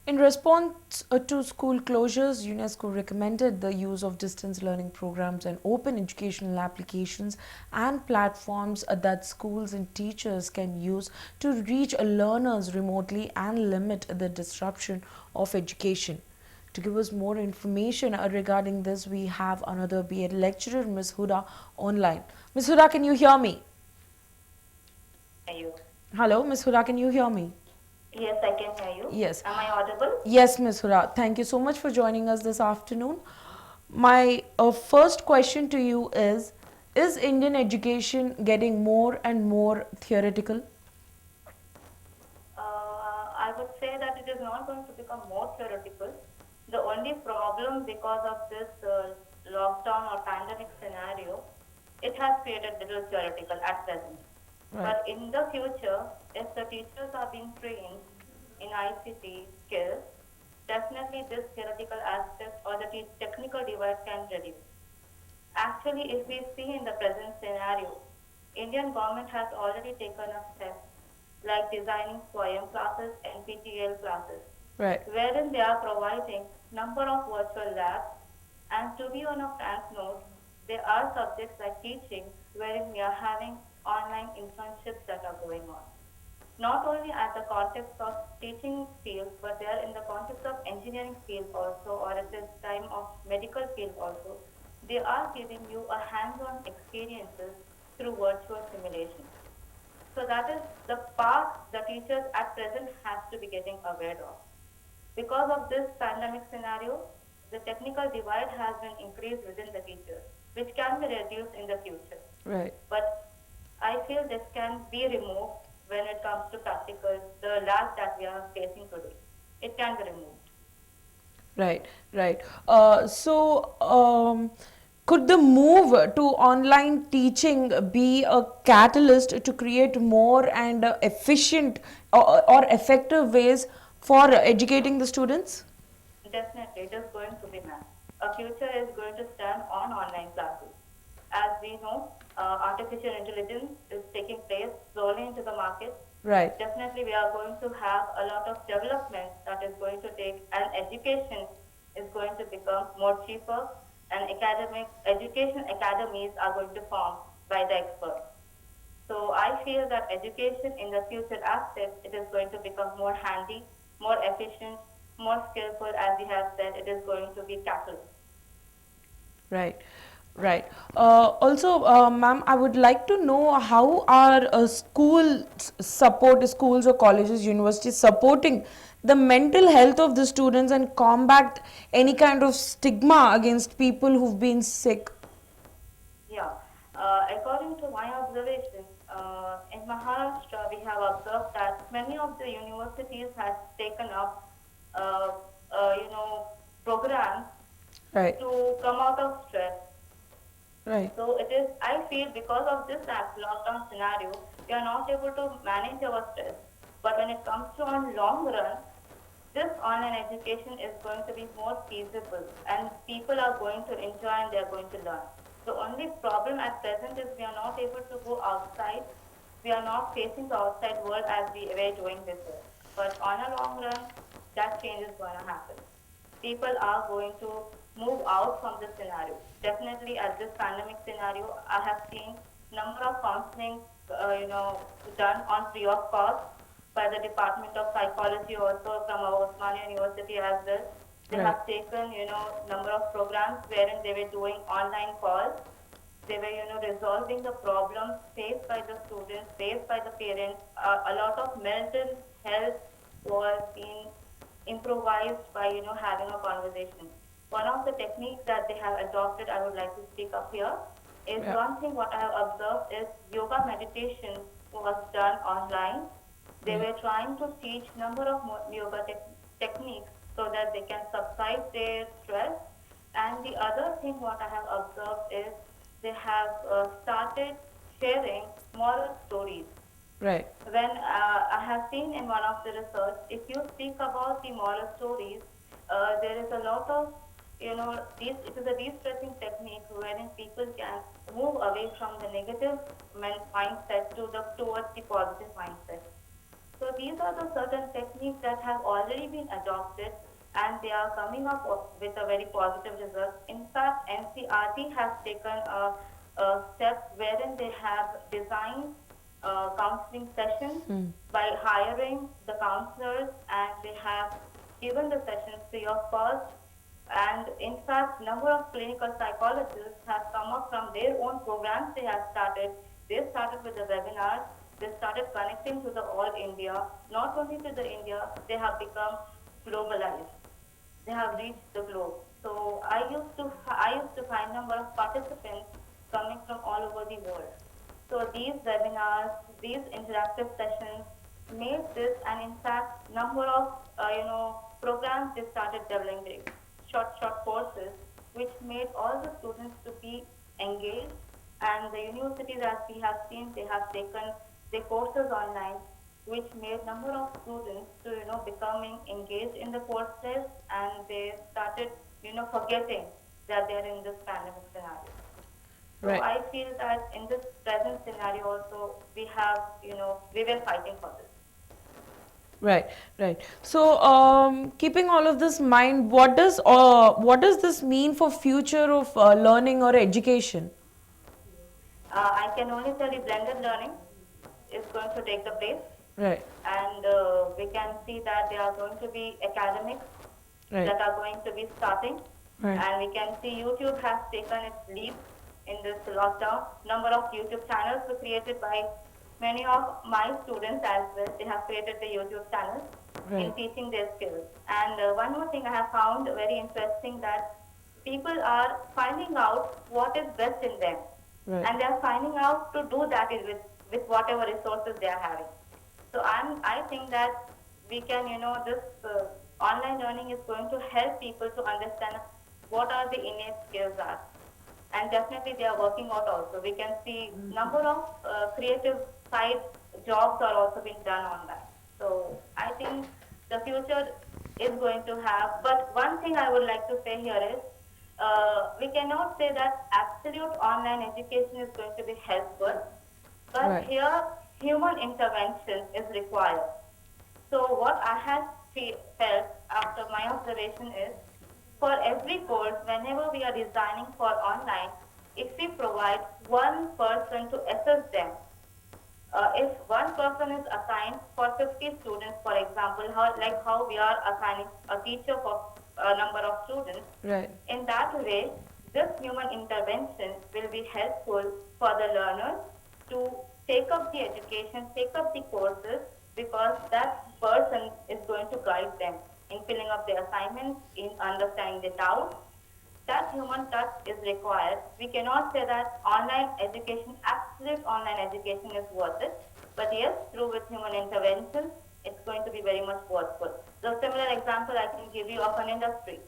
In response to school closures, UNESCO recommended the use of distance learning programs and open educational applications and platforms that schools and teachers can use to reach learners remotely and limit the disruption of education. To give us more information regarding this, we have another BEd lecturer, Ms. Huda, online. Ms. Huda, can you hear me? Hear you. Hello, Ms. Huda, can you hear me? Yes, I can hear you. Yes. Am I audible? Yes, Ms. Hura. Thank you so much for joining us this afternoon. My first question to you is Indian education getting more and more theoretical? I would say that it is not going to become more theoretical. The only problem because of this lockdown or pandemic scenario, it has created little theoretical at present. Right. But in the future, if the teachers are being trained in ICT skills, definitely this theoretical aspect or the technical divide can reduce. Actually, if we see in the present scenario, Indian government has already taken a step like designing SWAYAM classes and PTL classes, Right. wherein they are providing number of virtual labs. And to be on a frank note, there are subjects like teaching wherein we are having online internships that are going on. Not only at the context of teaching field, but they are in the context of engineering field also, or at this time of medical field also. They are giving you a hands-on experiences through virtual simulation. So that is the part the teachers at present has to be getting aware of. Because of this pandemic scenario, the technical divide has been increased within the teachers, which can be reduced in the future. Right. But I feel this can be removed when it comes to practical, the lag that we are facing today. It can be removed. Right, right. Could the move to online teaching be a catalyst to create more and efficient or effective ways for educating the students? Definitely, it is going to be math. A future is going to stand on online classes. As we know, artificial intelligence is taking place slowly into the market. Right. Definitely, we are going to have a lot of development that is going to take, and education is going to become more cheaper, and academic education academies are going to form by the experts. So I feel that education in the future aspect, it is going to become more handy, more efficient, more skillful. As we have said, it is going to be catalyst. Right, right. Also, ma'am, I would like to know how are schools or colleges, universities supporting the mental health of the students and combat any kind of stigma against people who've been sick. Yeah. According to my observation, in Maharashtra, we have observed that many of the universities have taken up, uh, you know, programs Right, to come out of stress. right, So it is, I feel because of this lockdown scenario, we are not able to manage our stress. But when it comes to on long run, this online education is going to be more feasible and people are going to enjoy and they are going to learn. The only problem at present is we are not able to go outside. We are not facing the outside world as we were doing before. But on a long run, that change is going to happen. People are going to move out from this scenario. Definitely, at this pandemic scenario, I have seen number of counseling, done on free of cost by the Department of Psychology, also from our Osmania University as well. They right, have taken, number of programs wherein they were doing online calls. They were, resolving the problems faced by the students, faced by the parents. A lot of mental health was being improvised by, having a conversation. One of the techniques that they have adopted, I would like to speak up here, is yeah, one thing what I have observed is yoga meditation was done online. They right, were trying to teach number of yoga techniques so that they can subside their stress. And the other thing what I have observed is they have started sharing moral stories. right, When I have seen in one of the research, if you speak about the moral stories, there is a lot of, it is a de-stressing technique wherein people can move away from the negative mindset to the towards the positive mindset. So these are the certain techniques that have already been adopted and they are coming up with a very positive result. In fact, NCRT has taken a step wherein they have designed counseling sessions by hiring the counselors and they have given the sessions free of cost. And in fact, number of clinical psychologists have come up from their own programs they have started. They started with the webinars. They started connecting to the all India. Not only to the India, they have become globalized. They have reached the globe. So I used to find number of participants coming from all over the world. So these webinars, these interactive sessions made this, and in fact, number of programs they started developing, short courses, which made all the students to be engaged. And the universities, as we have seen, they have taken the courses online, which made number of students to becoming engaged in the courses, and they started forgetting that they are in this pandemic scenario. So Right. I feel that in this present scenario also we have we were fighting for this. Right, right. So, keeping all of this in mind, what does this mean for future of learning or education? I can only tell you blended learning is going to take the place, Right, and we can see that there are going to be academics right, that are going to be starting. right, And we can see YouTube has taken its leap in this lockdown. Number of YouTube channels were created by many of my students as well. They have created the YouTube channels in right, teaching their skills. And one more thing I have found very interesting, that people are finding out what is best in them. right, And they are finding out to do that with whatever resources they are having. So I think that we can, this online learning is going to help people to understand what are the innate skills are. And definitely they are working out also. We can see number of creative side jobs are also being done online. So I think the future is going to have, but one thing I would like to say here is, we cannot say that absolute online education is going to be helpful, but right, here human intervention is required. So what I have felt after my observation is, for every course, whenever we are designing for online, if we provide one person to assess them, if one person is assigned for 50 students, for example, how we are assigning a teacher for a number of students, right, in that way, this human intervention will be helpful for the learners to take up the education, take up the courses, because that person is going to guide them in filling up the assignments, in understanding the doubts. That human touch is required. We cannot say that online education, absolute online education is worth it. But yes, through with human intervention, it's going to be very much worthful. The similar example I can give you of an industry.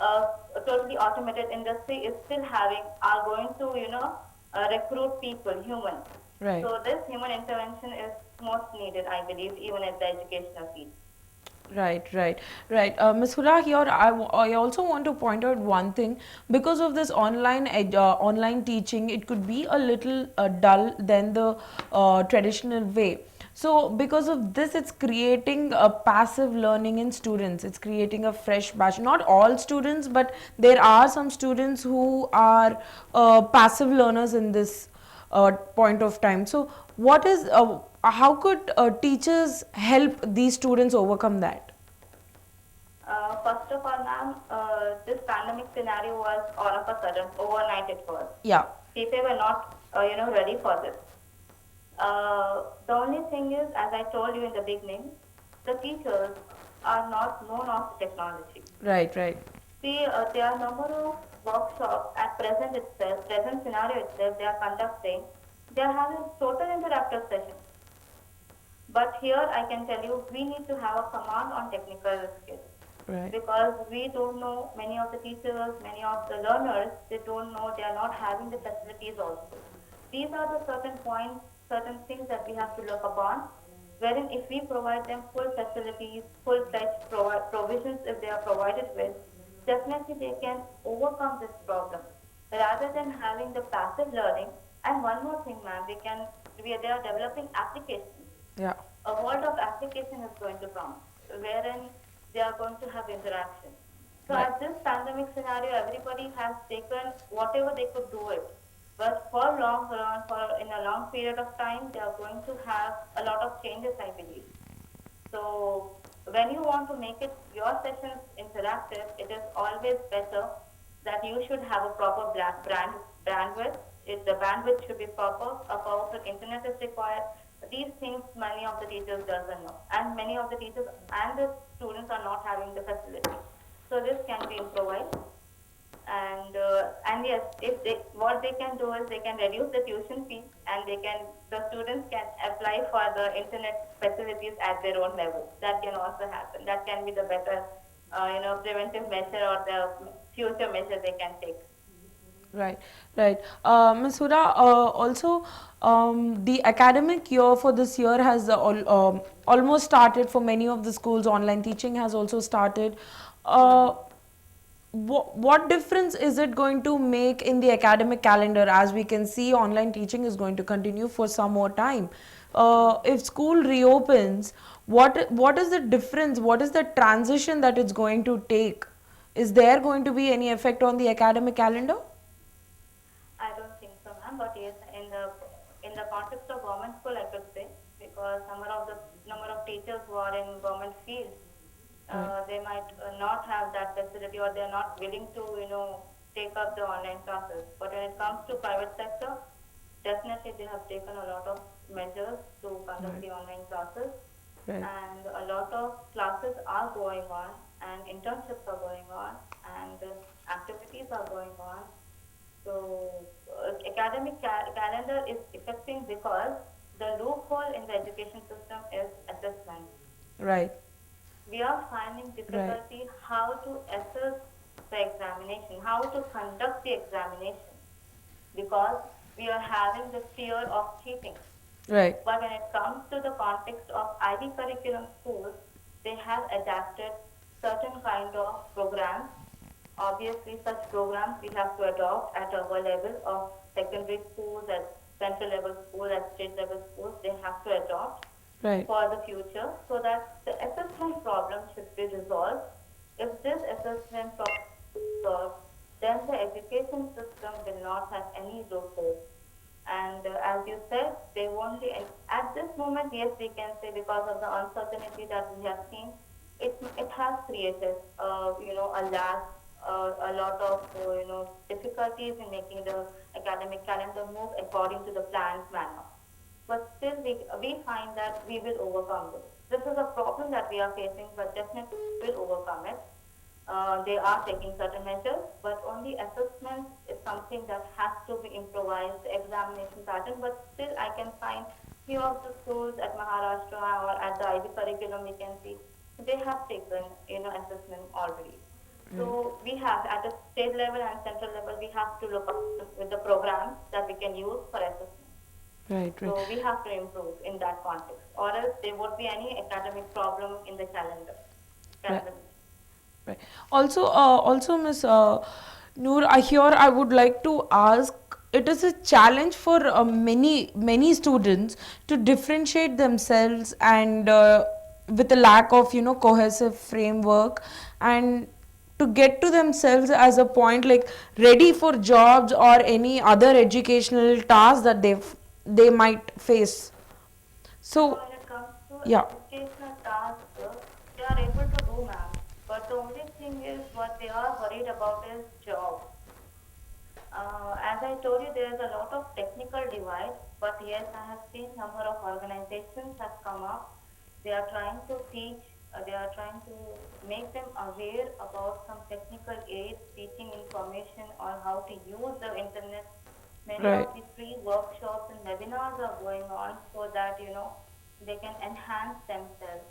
A totally automated industry is still are going to, recruit people, humans. right. So this human intervention is most needed, I believe, even at the educational field. Right, right, right. Ms. Hura, here I also want to point out one thing. Because of this online teaching, it could be a little dull than the traditional way. So, because of this, it's creating a passive learning in students. It's creating a fresh batch. Not all students, but there are some students who are passive learners in this point of time. So, how could teachers help these students overcome that? First of all, ma'am, this pandemic scenario was all of a sudden, overnight it was. Yeah, People were not, ready for this. The only thing is, as I told you in the beginning, the teachers are not known of technology. right, right, See, there are number of workshops at present scenario itself, they are conducting. They are having total interactive sessions. But here I can tell you, we need to have a command on technical skills, right, because we don't know, many of the teachers, many of the learners, they don't know, they are not having the facilities also. These are the certain points, certain things that we have to look upon, wherein if we provide them full facilities, full-fledged provisions if they are provided with, definitely they can overcome this problem rather than having the passive learning. And one more thing, ma'am, they are developing applications. yeah, a world of application is going to come, wherein they are going to have interaction. So Right. at this pandemic scenario, everybody has taken whatever they could do it. But for long run, for in a long period of time, they are going to have a lot of changes, I believe. So when you want to make it your sessions interactive, it is always better that you should have a proper bandwidth. If the bandwidth should be proper, a powerful internet is required. These things many of the teachers doesn't know, and many of the teachers and the students are not having the facility. So this can be improvised. And yes, if they what they can do is they can reduce the tuition fee, and the students can apply for the internet facilities at their own level. That can also happen. That can be the better preventive measure or the future measure they can take. Right, right. Ms. Huda, also the academic year for this year has almost started for many of the schools. Online teaching has also started. Uh, what difference is it going to make in the academic calendar? As we can see, online teaching is going to continue for some more time. If school reopens, what is the difference? What is the transition that it's going to take? Is there going to be any effect on the academic calendar? I don't think so, ma'am. But yes, in the context of government school, I could say, because number of teachers who are in government field, Right. they might not have that facility, or they're not willing to take up the online classes. But when it comes to private sector, definitely they have taken a lot of measures to conduct Right. the online classes, Right. and a lot of classes are going on, and internships are going on, and activities are going on. So, academic calendar is affecting because the loophole in the education system is assessment. Right. We are finding Right. difficulty how to assess the examination, how to conduct the examination, because we are having the fear of cheating. Right. But when it comes to the context of IB curriculum schools, they have adapted certain kind of programs. Obviously, such programs we have to adopt at our level of secondary schools, at central level schools, at state level schools. They have to adopt Right. for the future so that the assessment problem should be resolved. If this assessment problem is resolved, then the education system will not have any loopholes. And as you said, they won't be, at this moment, yes, we can say because of the uncertainty that we have seen, it has created, a lag, a lot of, difficulties in making the academic calendar move according to the planned manner. But still, we find that we will overcome this. This is a problem that we are facing, but definitely we will overcome it. They are taking certain measures, but only assessment is something that has to be improvised, the examination pattern. But still, I can find few of the schools at Maharashtra or at the IB curriculum, we can see they have taken, assessment already. Right. So we have at the state level and central level, we have to look up with the programs that we can use for assessment. Right. Right. So we have to improve in that context, or else there would be any academic problem in the calendar. Right. calendar. Right. Also, Miss Noor, I would like to ask. It is a challenge for many students to differentiate themselves and with a lack of cohesive framework and to get to themselves as a point like ready for jobs or any other educational tasks that they might face. So So when it comes to yeah. educational tasks, they are able to do, ma'am. But the only thing is what they are worried about is job. As I told you, there is a lot of technical divide. But yes, I have seen number of organizations have come up. They are trying to teach. They are trying to make them aware about some technical aids, teaching information on how to use the internet. Many Right. of the free workshops and webinars are going on so that they can enhance themselves.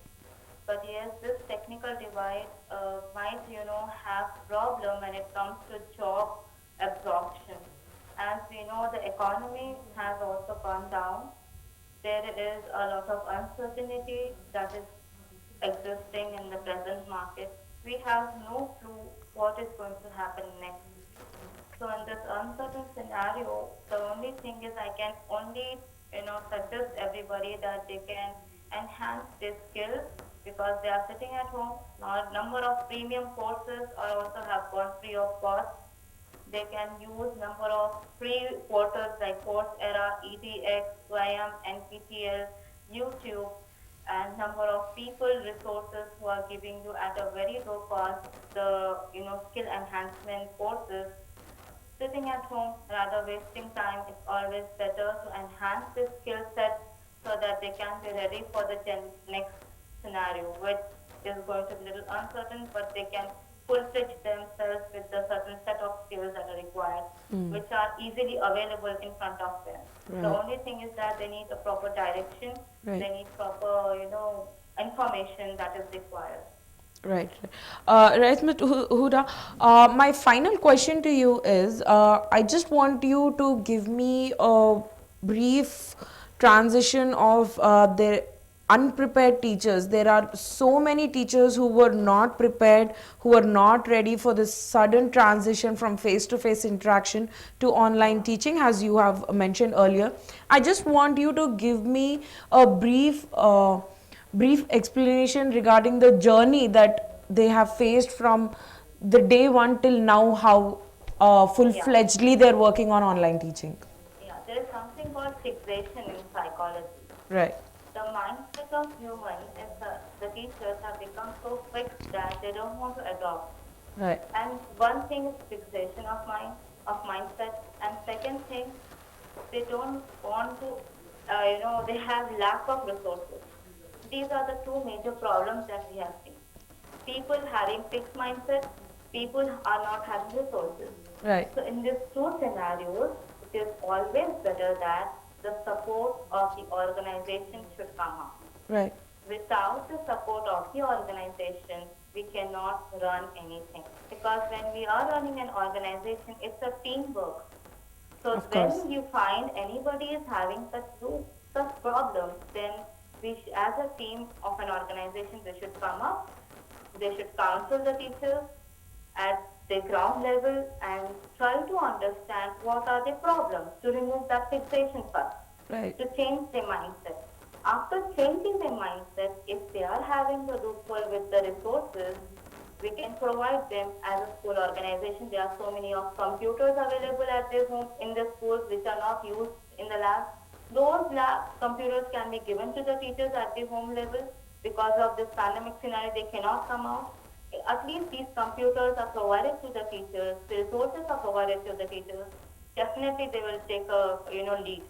But yes, this technical divide might, have problem when it comes to job absorption. As we know, the economy has also gone down. There is a lot of uncertainty that is existing in the present market. We have no clue what is going to happen next. So in this uncertain scenario, the only thing is I can only, suggest everybody that they can enhance their skills because they are sitting at home. Now, a number of premium courses are also have gone free of cost. They can use number of free portals like Coursera, edX, Swayam, NPTEL, YouTube, and number of people resources who are giving you at a very low cost the skill enhancement courses. Sitting at home rather wasting time, it's always better to enhance the skill set so that they can be ready for the next scenario, which is going to be a little uncertain, but they can full-fledge themselves with the certain set of skills that are required, which are easily available in front of them. The Right. only thing is that they need a proper direction, Right. they need proper, information that is required. Right. Right, Ms. Huda. My final question to you is, I just want you to give me a brief transition of the unprepared teachers. There are so many teachers who were not prepared, who were not ready for this sudden transition from face-to-face interaction to online teaching, as you have mentioned earlier. I just want you to give me a brief explanation regarding the journey that they have faced from the day one till now, how Yeah. full-fledgedly they're working on online teaching. Yeah, there is something called fixation in psychology. Right. The mindset of human is the teachers have become so fixed that they don't want to adopt. Right. And one thing is fixation of mind, of mindset, and second thing, they don't want to, they have lack of resources. These are the two major problems that we have seen. People having fixed mindset, people are not having resources. Right. So in these two scenarios, it is always better that the support of the organization should come up. Right. Without the support of the organization, we cannot run anything. Because when we are running an organization, it's a teamwork. So Of course. when you find anybody is having such problems, then as a team of an organization, they should come up. They should counsel the teachers at the ground level and try to understand what are the problems to remove that fixation first, Right. to change their mindset. After changing their mindset, if they are having the loophole with the resources, we can provide them as a school organization. There are so many of computers available at their home in the schools which are not used in the lab. Those lab computers can be given to the teachers at the home level. Because of this pandemic scenario, they cannot come out. At least these computers are provided to the teachers, the resources are provided to the teachers. Definitely they will take a lead.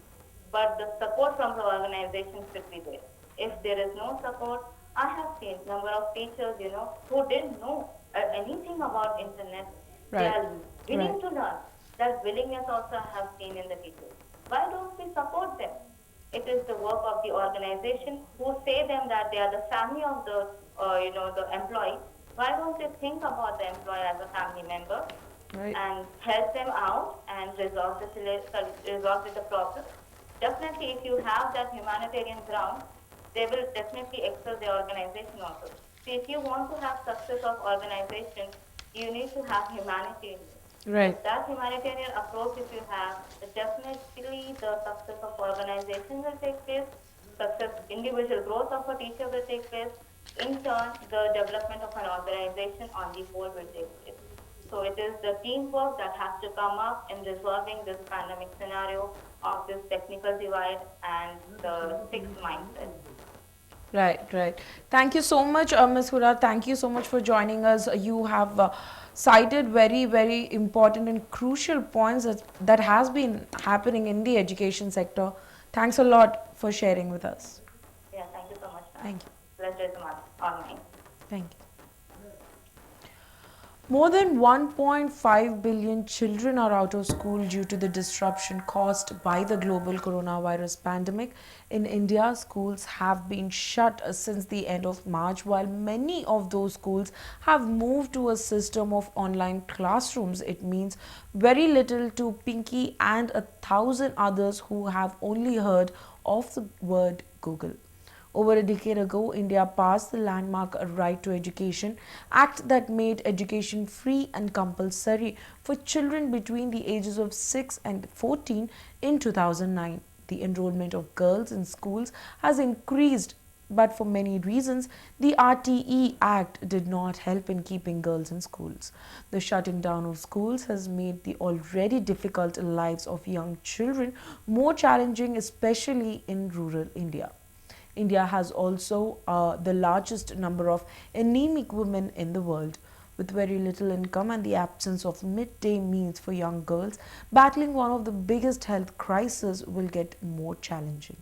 But the support from the organization should be there. If there is no support, I have seen number of teachers, who didn't know anything about internet. They Right. are willing Right. to learn. That willingness also I have seen in the teachers. Why don't we support them? It is the work of the organization who say them that they are the family of the employee. Why don't they think about the employee as a family member Right. and help them out and resolve the problem? Definitely, if you have that humanitarian ground, they will definitely excel the organization also. See, if you want to have success of organization, you need to have humanity in it. Right. If that humanitarian approach, if you have, definitely the success of organization will take place, success, individual growth of a teacher will take place. In turn, the development of an organization on the whole will take place. So it is the teamwork that has to come up in resolving this pandemic scenario of this technical divide and the fixed mindset. Right, right. Thank you so much, Ms. Hura. Thank you so much for joining us. You have cited very, very important and crucial points that has been happening in the education sector. Thanks a lot for sharing with us. Yeah, thank you so much, ma'am. Thank you. Pleasure is on mine. Thank you. More than 1.5 billion children are out of school due to the disruption caused by the global coronavirus pandemic. In India, schools have been shut since the end of March, while many of those schools have moved to a system of online classrooms. It means very little to Pinky and 1,000 others who have only heard of the word Google. Over a decade ago, India passed the landmark Right to Education Act that made education free and compulsory for children between the ages of 6 and 14 in 2009. The enrollment of girls in schools has increased But for many reasons, the RTE Act did not help in keeping girls in schools. The shutting down of schools has made the already difficult lives of young children more challenging, especially in rural India. India has also the largest number of anemic women in the world. With very little income and the absence of midday meals for young girls, battling one of the biggest health crises will get more challenging.